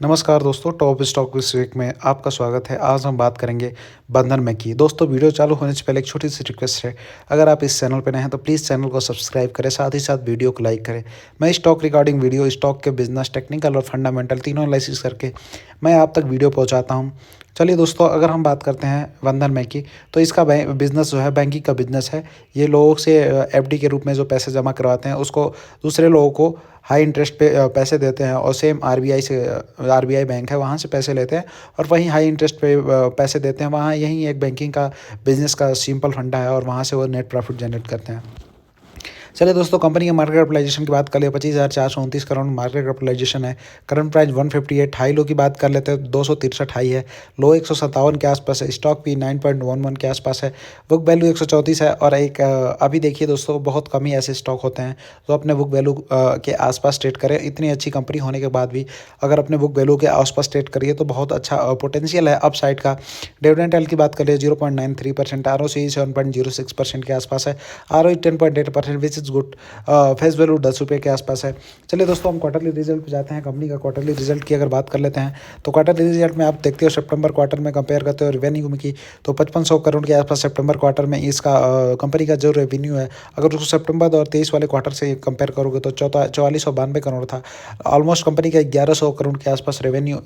नमस्कार दोस्तों, top stock wish week में आपका स्वागत है। आज हम बात करेंगे बंधन बैंक की। दोस्तों, वीडियो चालू होने से पहले एक छोटी सी रिक्वेस्ट है। अगर आप इस चैनल पर नए हैं तो प्लीज़ चैनल को सब्सक्राइब करें, साथ ही साथ वीडियो को लाइक करें। मैं स्टॉक रिगार्डिंग वीडियो, स्टॉक के बिजनेस, टेक्निकल और फंडामेंटल तीनों एनालिसिस करके मैं आप तक वीडियो पहुंचाता हूं। चलिए दोस्तों, अगर हम बात करते हैं बंधन बैंक की, तो इसका बिजनेस जो है बैंकिंग का बिजनेस है। ये लोगों से एफडी के रूप में जो पैसे जमा करवाते हैं उसको दूसरे लोगों को हाई इंटरेस्ट पे पैसे देते हैं, और सेम आरबीआई से, आरबीआई बैंक है वहाँ से पैसे लेते हैं और वहीं हाई इंटरेस्ट पे पैसे देते हैं। वहाँ यही एक बैंकिंग का बिजनेस का सिंपल फंडा है और वहाँ से वो नेट प्रॉफिट जनरेट करते हैं। चलिए दोस्तों, कंपनी के मार्केट कैपिटलाइजेशन की बात कर ले, 25,429 करोड़ मार्केट कैपिटलाइजेशन है। Current price 158। हाई लो की बात कर लेते हैं, 263 हाई है। लो 157 के आसपास है। स्टॉक भी 9.11 के आसपास है। बुक वैल्यू 134 है। और एक अभी देखिए दोस्तों, बहुत कम ही ऐसे स्टॉक होते हैं जो अपने बुक वैल्यू के आसपास ट्रेड करें। इतनी अच्छी कंपनी होने के बाद भी अगर अपने बुक वैल्यू के आसपास ट्रेड करिए तो बहुत अच्छा पोटेंशियल है अपसाइड का। डिविडेंड एल की बात करें, 0.93%। ROCE 7.06% के आसपास है। ROE 10.8%, विच गुड। फेस वैल्यू 10 रुपये के आसपास है। चलिए दोस्तों, हम क्वार्टरली रिजल्ट पे जाते हैं। कंपनी का क्वार्टरली रिजल्ट की अगर बात कर लेते हैं तो क्वार्टरली रिजल्ट में आप देखते हो सितंबर क्वार्टर में कंपेयर करते हो रेवेन्यू में की, तो 5500 करोड़ के आसपास सितंबर क्वार्टर में इसका कंपनी का जो रेवेन्यू है, अगर उसको सितंबर 2023 वाले क्वार्टर से कंपेयर करोगे तो 4492 करोड़ था। ऑलमोस्ट कंपनी का 1100 करोड़ के आसपास रेवेन्यू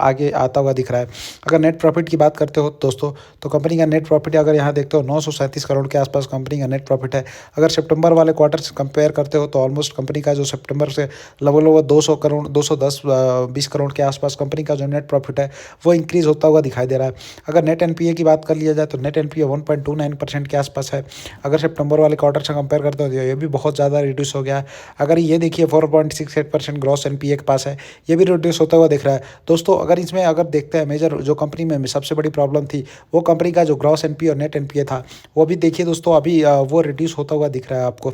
आगे आता हुआ दिख रहा है। अगर नेट प्रॉफिट की बात करते हो दोस्तों, तो कंपनी का नेट प्रॉफिट अगर यहाँ देखते हो 937 करोड़ के आसपास कंपनी का नेट प्रॉफिट है। अगर सितंबर वाले क्वार्टर से कंपेयर करते हो तो ऑलमोस्ट कंपनी का जो सितंबर से लगभग 200 करोड़, 210-20 करोड़ के आसपास कंपनी का जो नेट प्रॉफिट है वो इंक्रीज होता हुआ दिखाई दे रहा है। अगर नेट एनपीए की बात कर लिया जाए तो नेट एनपीए 1.29% के आसपास है। अगर सितंबर वाले क्वार्टर से कंपेयर करते हो तो ये भी बहुत ज़्यादा रिड्यूस हो गया है। अगर ये देखिए 4.68% ग्रॉस एनपीए के पास है, ये भी रिड्यूस होता हुआ दिख रहा है। दोस्तों, अगर इसमें अगर देखते हैं मेजर जो कंपनी में सबसे बड़ी प्रॉब्लम थी वो कंपनी का जो ग्रॉस एनपीए और नेट एनपीए था, वो भी देखिए दोस्तों अभी वो रिड्यूस होता हुआ दिख रहा है आपको।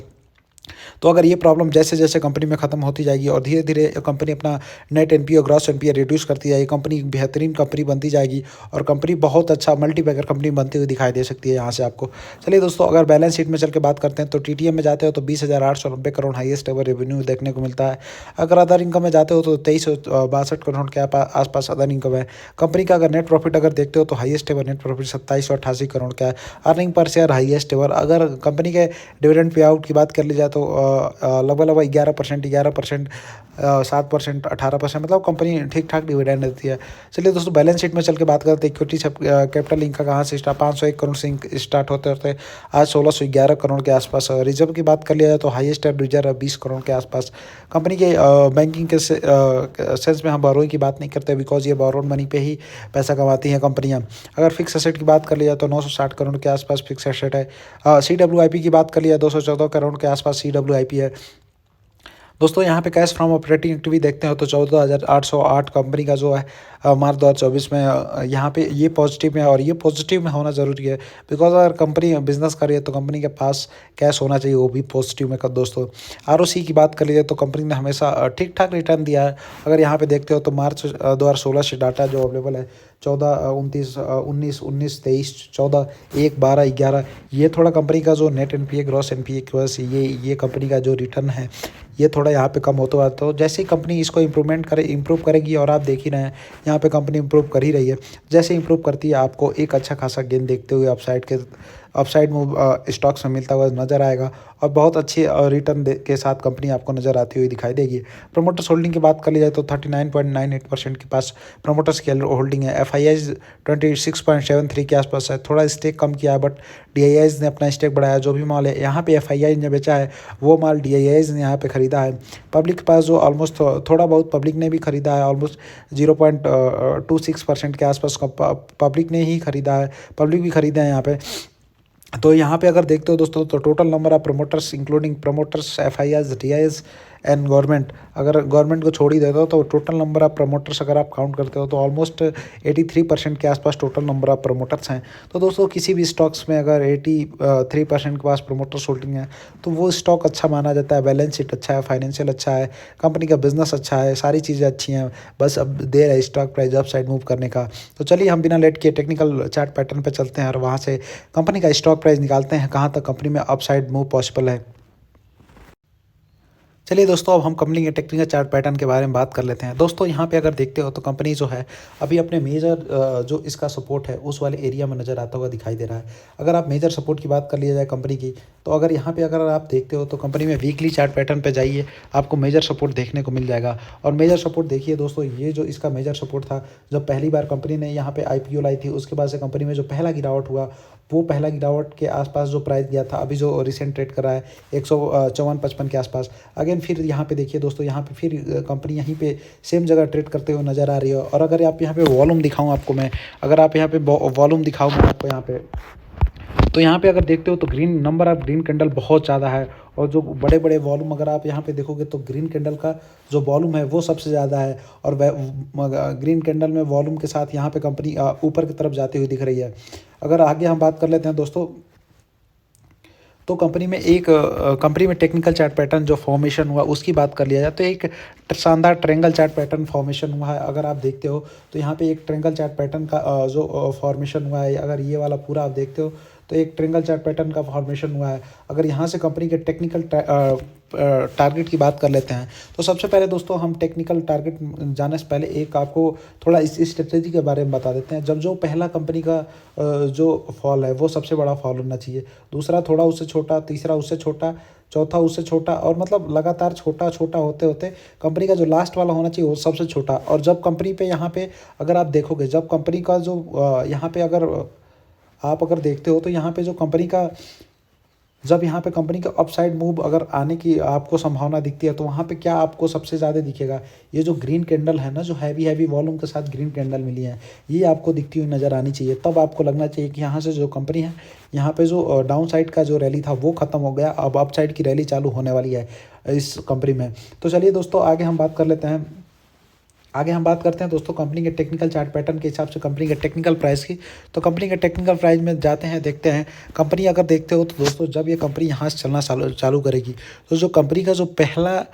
तो अगर ये प्रॉब्लम जैसे जैसे कंपनी में खत्म होती जाएगी और धीरे धीरे कंपनी अपना नेट एनपीए और ग्रॉस एनपीए रिड्यूस करती जाएगी, कंपनी बेहतरीन कंपनी बनती जाएगी और कंपनी बहुत अच्छा मल्टीबैगर कंपनी बनती हुई दिखाई दे सकती है यहाँ से आपको। चलिए दोस्तों, अगर बैलेंस शीट में चल के बात करते हैं तो टीटीएम में जाते हो तो 20,890 करोड़ हाईएस्ट एवर रेवेन्यू देखने को मिलता है। अगर अदर इनकम में जाते हो तो 2362 करोड़ के आसपास अदर इनकम है। कंपनी का अगर नेट प्रॉफिट अगर देखते हो तो highest ever net profit 2788 crore का है। Earning per share highest ever. अगर कंपनी के डिविडेंड पे आउट की बात कर ली जाए तो लगभग 11%, 7%, 18%, मतलब कंपनी ठीक ठाक डिविडेंड देती है। चलिए दोस्तों, बैलेंस शीट में चल के बात करते हैं। इक्विटी कैपिटल इनका कहाँ से स्टार्ट, 501 करोड़ से स्टार्ट होते होते आज 1611 करोड़ के आसपास। रिजर्व की बात कर लिया जाए तो हाईएस्ट रिजर्व 20 करोड़ के आसपास। कंपनी के बैंकिंग के सेंस में हम बोरोइंग की बात नहीं करते, बिकॉज ये बोरोड मनी पे ही पैसा कमाती हैं कंपनियां। अगर फिक्स एसेट की बात कर लिया तो 960 करोड़ के आसपास फिक्स एसेट है। CWIP की बात कर लिया 214 करोड़ के आसपास CWIP है। दोस्तों, यहाँ पे कैश फ्रॉम ऑपरेटिंग एक्टिविटी देखते हो तो 14,808 कंपनी का जो है मार्च 2024 में यहाँ पे ये पॉजिटिव में है, और ये पॉजिटिव में होना ज़रूरी है बिकॉज अगर कंपनी बिजनेस कर रही है तो कंपनी के पास कैश होना चाहिए, वो भी पॉजिटिव में। कर दोस्तों, ROC की बात कर लीजिए तो कंपनी ने हमेशा ठीक ठाक रिटर्न दिया है। अगर यहाँ पे देखते हो तो मार्च 2016 से डाटा जो अवेलेबल है, 14, 29, 19, 19, 23, 14, 1, 12, 11, ये थोड़ा कंपनी का जो नेट एनपीए ग्रॉस एनपीए की वजह से ये कंपनी का जो रिटर्न है ये थोड़ा यहाँ पे कम होता है। तो जैसे ही कंपनी इसको इम्प्रूव करेगी, और आप देख ही रहे हैं यहाँ पे कंपनी इम्प्रूव कर ही रही है, जैसे इम्प्रूव करती है आपको एक अच्छा खासा गेन देखते हुए अपसाइड मूव स्टॉक्स में मिलता हुआ नजर आएगा, और बहुत अच्छी रिटर्न के साथ कंपनी आपको नजर आती हुई दिखाई देगी। प्रमोटर्स होल्डिंग की बात कर ली जाए तो 39.98% के पास प्रमोटर्स की होल्डिंग है। FIIs 26.73 के आसपास है। थोड़ा स्टेक कम किया है, बट DIIs ने अपना स्टेक बढ़ाया। जो भी माल है यहाँ पे FII ने बेचा है वो माल DIIs ने यहाँ पे खरीदा है। पब्लिक के पास जो ऑलमोस्ट थोड़ा बहुत पब्लिक ने भी खरीदा है, ऑलमोस्ट 0.26% के आसपास पब्लिक ने ही खरीदा है, पब्लिक भी खरीदा है यहाँ पे। तो यहाँ पे अगर देखते हो दोस्तों तो total number of promoters including promoters, FIIs, DIIs and government, अगर गवर्नमेंट को छोड़ ही देते हो तो टोटल नंबर ऑफ प्रमोटर्स अगर आप काउंट करते हो तो ऑलमोस्ट 83% के आसपास टोटल नंबर ऑफ प्रमोटर्स हैं। तो दोस्तों, किसी भी स्टॉक्स में अगर 83% के पास प्रमोटर्स होल्डिंग है तो वो स्टॉक अच्छा माना जाता है। बैलेंस शीट अच्छा है, फाइनेंशियल अच्छा है, कंपनी का बिजनेस अच्छा है, सारी चीज़ें अच्छी हैं, बस अब देर है stock price up side move करने का। तो चलिए हम बिना लेट किए टेक्निकल चार्ट पैटर्न पर चलते हैं और वहाँ से कंपनी का स्टॉक प्राइस निकालते हैं, कहाँ तक कंपनी में अप साइड मूव पॉसिबल है। चलिए दोस्तों, अब हम कंपनी के टेक्निकल चार्ट पैटर्न के बारे में बात कर लेते हैं। दोस्तों यहाँ पे अगर देखते हो तो कंपनी जो है अभी अपने मेजर जो इसका सपोर्ट है उस वाले एरिया में नज़र आता हुआ दिखाई दे रहा है। अगर आप मेजर सपोर्ट की बात कर लिया जाए कंपनी की, तो अगर यहाँ पे अगर आप देखते हो तो कंपनी में वीकली चार्ट पैटर्न पे जाइए, आपको मेजर सपोर्ट देखने को मिल जाएगा। और मेजर सपोर्ट देखिए दोस्तों, ये जो इसका मेजर सपोर्ट था, जब पहली बार कंपनी ने यहाँ पे IPO लाई थी, उसके बाद से कंपनी में जो पहला गिरावट हुआ, वो पहला गिरावट के आसपास जो प्राइस गया था, अभी जो रिसेंट ट्रेड कर रहा है 154.55 के आसपास। अगेन फिर यहाँ पे देखिए दोस्तों, यहाँ पे फिर कंपनी यहीं पे सेम जगह ट्रेड करते हुए नज़र आ रही है। और अगर आप यहाँ पे वॉल्यूम दिखाऊँ आपको मैं, अगर आप यहाँ पे वॉल्यूम दिखाऊँ मैं आपको यहाँ पे, तो यहाँ पे अगर देखते हो तो green number of green candle बहुत ज़्यादा है। और जो बड़े बड़े वॉल्यूम अगर आप यहाँ पे देखोगे तो ग्रीन कैंडल का जो वॉल्यूम है वो सबसे ज़्यादा है। और ग्रीन कैंडल में वॉल्यूम के साथ यहाँ पे कंपनी ऊपर की तरफ जाती हुई दिख रही है। अगर आगे हम बात कर लेते हैं दोस्तों, तो कंपनी में टेक्निकल चार्ट पैटर्न जो फॉर्मेशन हुआ उसकी बात कर लिया जाए तो एक शानदार ट्रायंगल चार्ट पैटर्न फॉर्मेशन हुआ है। अगर आप देखते हो तो यहाँ पे एक ट्रायंगल चार्ट पैटर्न का जो फॉर्मेशन हुआ है, अगर ये वाला पूरा आप देखते हो तो एक ट्रायंगल चार्ट पैटर्न का फॉर्मेशन हुआ है। अगर यहाँ से कंपनी के टेक्निकल टारगेट की बात कर लेते हैं, तो सबसे पहले दोस्तों हम टेक्निकल टारगेट जाने से पहले एक आपको थोड़ा इस स्ट्रेटेजी के बारे में बता देते हैं। जब जो पहला कंपनी का जो फॉल है वो सबसे बड़ा फॉल होना चाहिए, दूसरा थोड़ा उससे छोटा, तीसरा उससे छोटा, चौथा उससे छोटा, और मतलब लगातार छोटा छोटा होते होते कंपनी का जो लास्ट वाला होना चाहिए वो सबसे छोटा। और जब कंपनी पे यहाँ पे अगर आप देखोगे, जब कंपनी का जो यहाँ पे अगर आप अगर देखते हो तो यहाँ पे जो कंपनी का, जब यहाँ पे कंपनी का अपसाइड मूव अगर आने की आपको संभावना दिखती है, तो वहाँ पे क्या आपको सबसे ज़्यादा दिखेगा, ये जो ग्रीन कैंडल है ना, जो हैवी वॉल्यूम के साथ ग्रीन कैंडल मिली है, ये आपको दिखती हुई नज़र आनी चाहिए। तब आपको लगना चाहिए कि यहाँ से जो कंपनी है, यहाँ पे जो डाउन साइड का जो रैली था वो ख़त्म हो गया, अब अप साइड की रैली चालू होने वाली है इस कंपनी में। तो चलिए दोस्तों, आगे हम बात करते हैं दोस्तों कंपनी के टेक्निकल चार्ट पैटर्न के हिसाब से कंपनी के टेक्निकल प्राइस की। तो कंपनी के टेक्निकल प्राइस में जाते हैं, देखते हैं कंपनी अगर देखते हो तो दोस्तों, जब ये कंपनी यहाँ से चलना चालू करेगी, तो जो कंपनी का जो पहला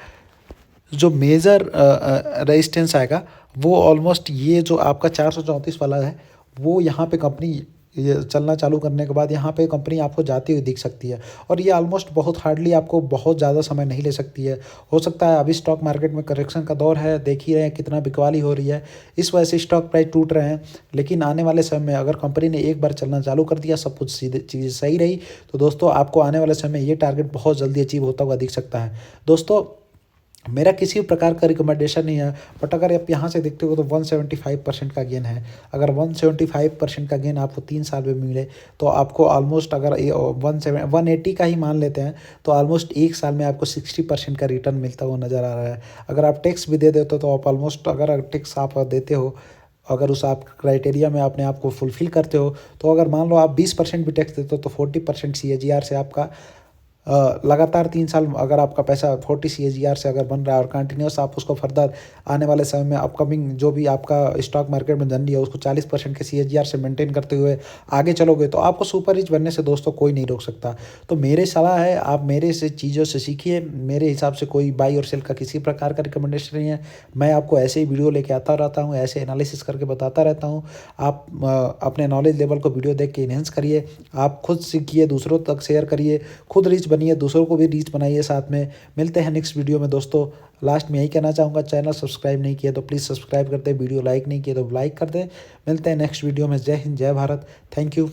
जो मेजर रेजिस्टेंस आएगा वो ऑलमोस्ट ये जो आपका 434 वाला है, वो यहाँ पे कंपनी ये चलना चालू करने के बाद यहाँ पे कंपनी आपको जाती हुई दिख सकती है। और ये ऑलमोस्ट बहुत हार्डली आपको बहुत ज़्यादा समय नहीं ले सकती है। हो सकता है अभी स्टॉक मार्केट में करेक्शन का दौर है, देख ही रहे हैं कितना बिकवाली हो रही है, इस वजह से स्टॉक प्राइस टूट रहे हैं। लेकिन आने वाले समय में अगर कंपनी ने एक बार चलना चालू कर दिया, सब कुछ सीधे चीज़ें सही रही, तो दोस्तों आपको आने वाले समय में ये टारगेट बहुत जल्दी अचीव होता हुआ दिख सकता है। दोस्तों मेरा किसी भी प्रकार का रिकमेंडेशन नहीं है, बट अगर आप यहाँ से देखते हो तो 175% का गेन है। अगर 175% का गेन आपको 3 साल में मिले, तो आपको ऑलमोस्ट, अगर 180 का ही मान लेते हैं, तो ऑलमोस्ट 1 साल में आपको 60% का रिटर्न मिलता हुआ नज़र आ रहा है। अगर आप टैक्स भी दे देते हो तो आप ऑलमोस्ट, अगर टैक्स आप देते हो, अगर उस आप क्राइटेरिया में अपने आप को फुलफ़िल करते हो, तो अगर मान लो आप 20% भी टैक्स देते हो तो 40% CAGR से आपका लगातार 3 साल अगर आपका पैसा 40 CAGR से अगर बन रहा है, और कंटिन्यूस आप उसको फर्दर आने वाले समय में अपकमिंग जो भी आपका स्टॉक मार्केट में जर्नी है उसको 40% के CAGR से मेंटेन करते हुए आगे चलोगे, तो आपको सुपर रिच बनने से दोस्तों कोई नहीं रोक सकता। तो मेरे सलाह है, आप मेरे से चीज़ों से सीखिए। मेरे हिसाब से कोई बाई और सेल का किसी प्रकार का रिकमेंडेशन नहीं है। मैं आपको ऐसे ही वीडियो लेके आता रहता हूँ, ऐसे एनालिसिस करके बताता रहता हूँ। आप अपने नॉलेज लेवल को वीडियो देख के इन्हेंस करिए, आप खुद सीखिए, दूसरों तक शेयर करिए, खुद रिच बनिए, दूसरों को भी रीच बनाइए साथ में। मिलते हैं नेक्स्ट वीडियो में दोस्तों। लास्ट में यही कहना चाहूँगा, चैनल सब्सक्राइब नहीं किया तो प्लीज़ सब्सक्राइब कर दे, वीडियो लाइक नहीं किया तो लाइक कर दे। मिलते हैं नेक्स्ट वीडियो में। जय हिंद, जय भारत, थैंक यू।